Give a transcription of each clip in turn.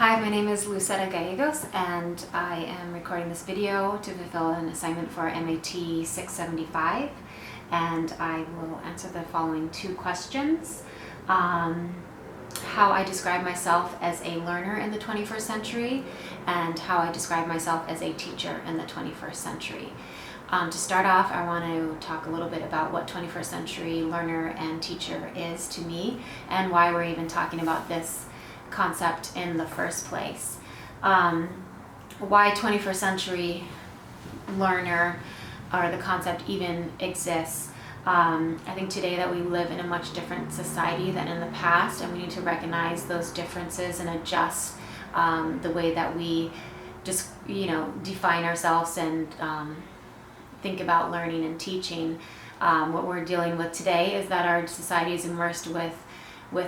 Hi, my name is Lucera Gallegos, and I am recording this video to fulfill an assignment for MAT 675, and I will answer the following two questions. How I describe myself as a learner in the 21st century, and how I describe myself as a teacher in the 21st century. To start off, I want to talk a little bit about what 21st century learner and teacher is to me, and why we're even talking about this concept in the first place. Why 21st century learner or the concept even exists. I think today that we live in a much different society than in the past, and we need to recognize those differences and adjust the way that we just define ourselves and think about learning and teaching. What we're dealing with today is that our society is immersed with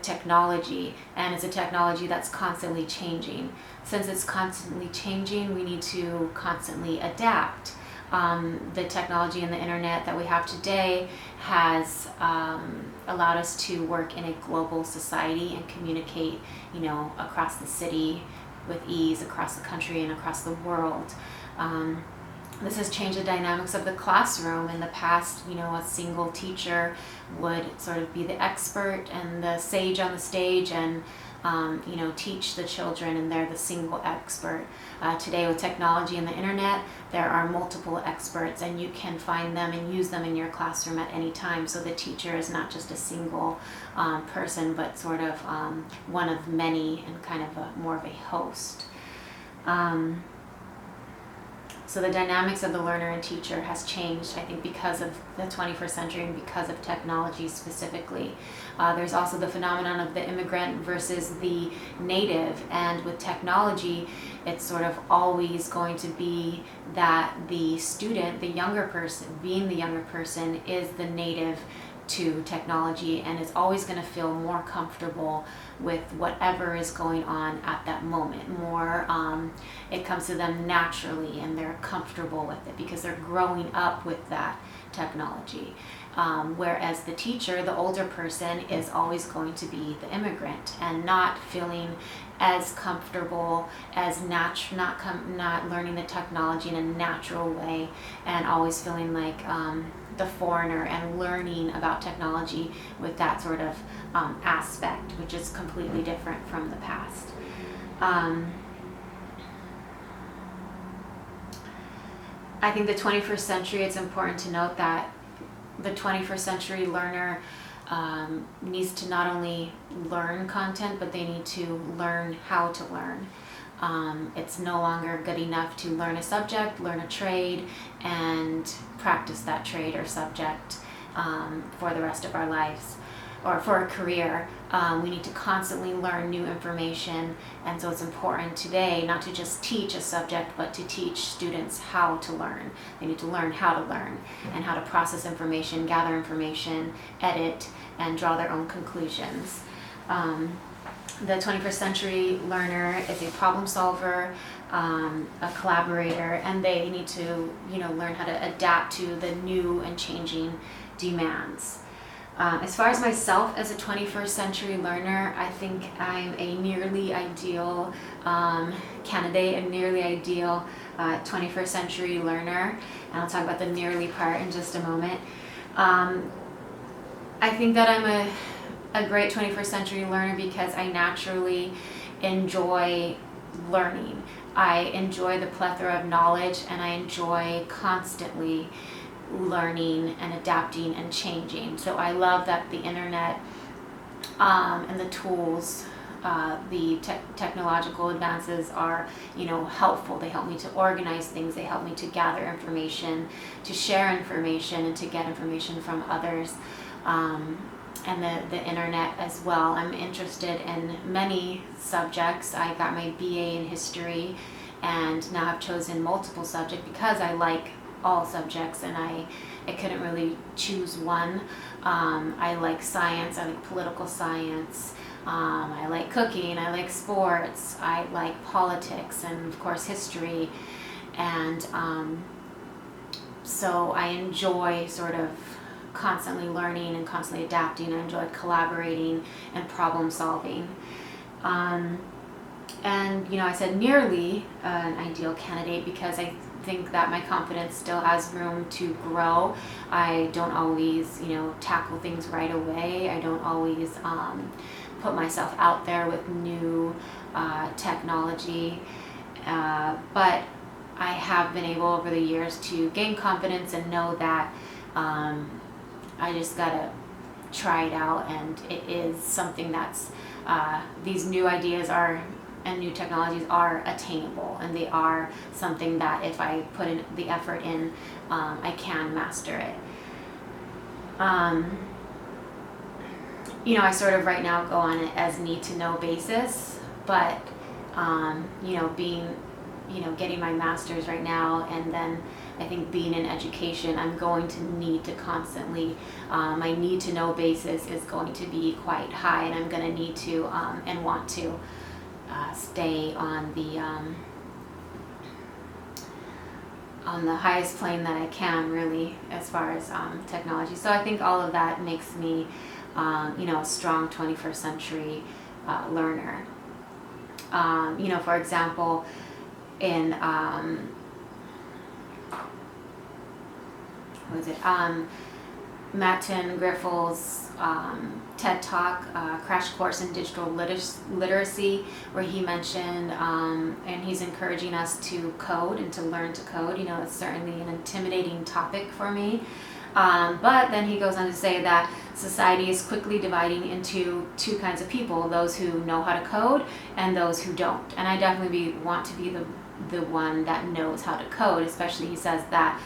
technology, and it's a technology that's constantly changing. Since it's constantly changing, we need to constantly adapt. The technology and the internet that we have today has allowed us to work in a global society and communicate, across the city with ease, across the country and across the world. This has changed the dynamics of the classroom. In the past, a single teacher would sort of be the expert and the sage on the stage and, teach the children, and they're the single expert. Today with technology and the internet, there are multiple experts, and you can find them and use them in your classroom at any time. So the teacher is not just a single person, but sort of one of many and kind of more of a host. So the dynamics of the learner and teacher has changed, I think, because of the 21st century and because of technology specifically. There's also the phenomenon of the immigrant versus the native, and with technology, it's sort of always going to be that the student, the younger person, being the younger person, is the native to technology and is always going to feel more comfortable with whatever is going on at that moment. It comes to them naturally, and they're comfortable with it because they're growing up with that technology. Whereas the teacher, the older person, is always going to be the immigrant and not feeling as comfortable as not learning the technology in a natural way, and always feeling like the foreigner and learning about technology with that sort of aspect, which is completely different from the past. I think the 21st century, it's important to note that the 21st century learner needs to not only learn content, but they need to learn how to learn. It's no longer good enough to learn a subject, learn a trade, and practice that trade or subject for the rest of our lives or for a career. We need to constantly learn new information, and so it's important today not to just teach a subject, but to teach students how to learn. They need to learn how to learn and how to process information, gather information, edit, and draw their own conclusions. The 21st century learner is a problem solver, a collaborator, and they need to, learn how to adapt to the new and changing demands. As far as myself as a 21st century learner, I think I'm a nearly ideal candidate, a nearly ideal 21st century learner, and I'll talk about the nearly part in just a moment. I think that I'm a great 21st century learner because I naturally enjoy learning. I enjoy the plethora of knowledge, and I enjoy constantly learning and adapting and changing. So I love that the internet and the tools, the technological advances are, helpful. They help me to organize things. They help me to gather information, to share information, and to get information from others. And the internet as well. I'm interested in many subjects. I got my BA in history, and now I've chosen multiple subjects because I like all subjects, and I couldn't really choose one. I like science. I like political science. I like cooking. I like sports. I like politics, and of course history. And so I enjoy sort of constantly learning and constantly adapting. I enjoy collaborating and problem solving. And I said nearly an ideal candidate because I think that my confidence still has room to grow. I don't always, tackle things right away. I don't always put myself out there with new technology. But I have been able over the years to gain confidence and know that I just gotta try it out, and it is something that's these new ideas and new technologies are attainable, and they are something that if I put in the effort in, I can master it. I sort of right now go on it as need to know basis, but getting my master's right now, and then I think being in education, I'm going to need to constantly, my need to know basis is going to be quite high, and I'm going to need to and want to stay on the highest plane that I can, really, as far as technology. So I think all of that makes me a strong 21st century learner. For example, in Matin Griffel's TED Talk, Crash Course in Digital Literacy, where he mentioned, and he's encouraging us to code and to learn to code. It's certainly an intimidating topic for me. But then he goes on to say that society is quickly dividing into two kinds of people: those who know how to code and those who don't. And I definitely want to be the one that knows how to code. Especially, he says that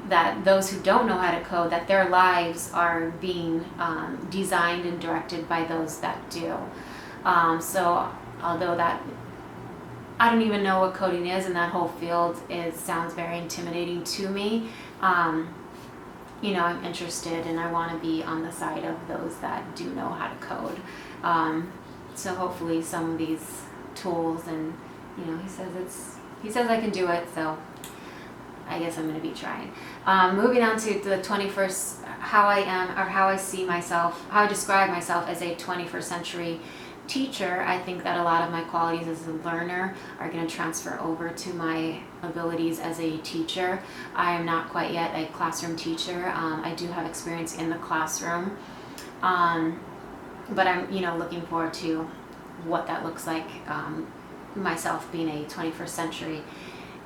that those who don't know how to code, that their lives are being designed and directed by those that do. So although that I don't even know what coding is, and that whole field sounds very intimidating to me, I'm interested, and I want to be on the side of those that do know how to code. So hopefully some of these tools, and he says I can do it, so I guess I'm going to be trying. Moving on to the 21st, how I describe myself as a 21st century teacher. I think that a lot of my qualities as a learner are going to transfer over to my abilities as a teacher. I am not quite yet a classroom teacher. I do have experience in the classroom, but I'm looking forward to what that looks like, myself being a 21st century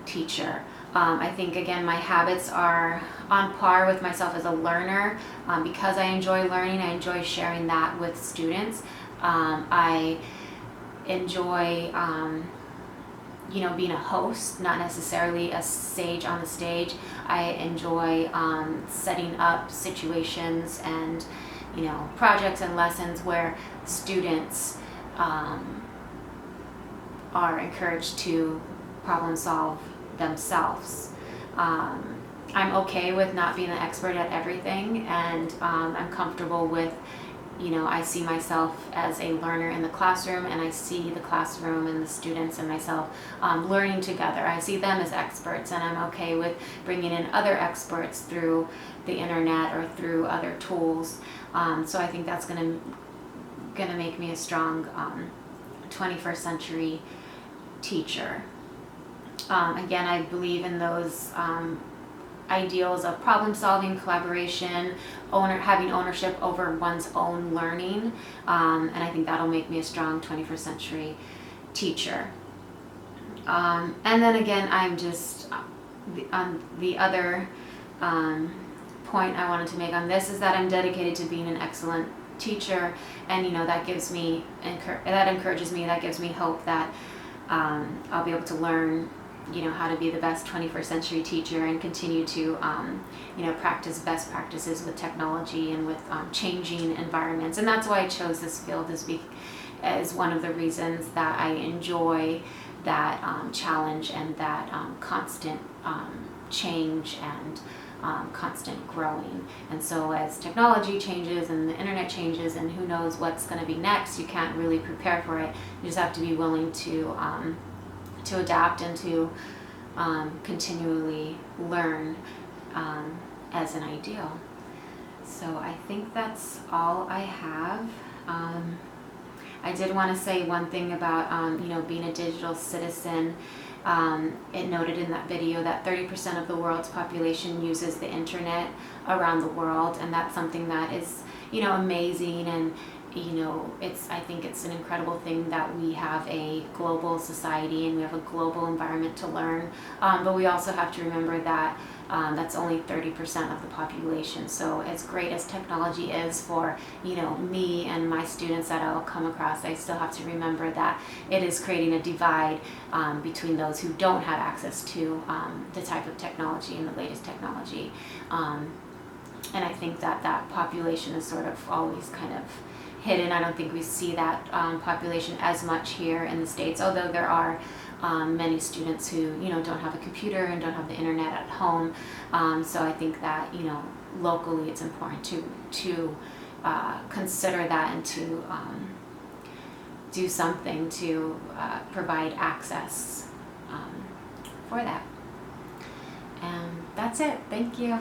teacher. I think, again, my habits are on par with myself as a learner. Because I enjoy learning, I enjoy sharing that with students. I enjoy, being a host, not necessarily a sage on the stage. I enjoy setting up situations and, projects and lessons where students are encouraged to problem solve themselves. I'm okay with not being an expert at everything, and I'm comfortable with, I see myself as a learner in the classroom, and I see the classroom and the students and myself learning together. I see them as experts, and I'm okay with bringing in other experts through the internet or through other tools. So I think that's gonna make me a strong 21st century teacher. Again, I believe in those ideals of problem solving, collaboration, having ownership over one's own learning, and I think that'll make me a strong 21st century teacher. And then again, I'm just the other point I wanted to make on this is that I'm dedicated to being an excellent teacher, and that gives me that encourages me, that gives me hope that I'll be able to learn how to be the best 21st century teacher and continue to practice best practices with technology and with changing environments. And that's why I chose this field, as one of the reasons that I enjoy that challenge and that constant change and constant growing. And so as technology changes and the internet changes and who knows what's going to be next, you can't really prepare for it. You just have to be willing to adapt and to continually learn as an ideal. So I think that's all I have. I did want to say one thing about being a digital citizen. It noted in that video that 30% of the world's population uses the internet around the world, and that's something that is amazing. And I think it's an incredible thing that we have a global society and we have a global environment to learn, but we also have to remember that that's only 30% of the population. So as great as technology is for me and my students that I'll come across, I still have to remember that it is creating a divide between those who don't have access to the type of technology and the latest technology. And I think that population is sort of always kind of hidden. I don't think we see that population as much here in the States, although there are many students who don't have a computer and don't have the internet at home. So I think that locally it's important to consider that and to do something to provide access for that. And that's it. Thank you.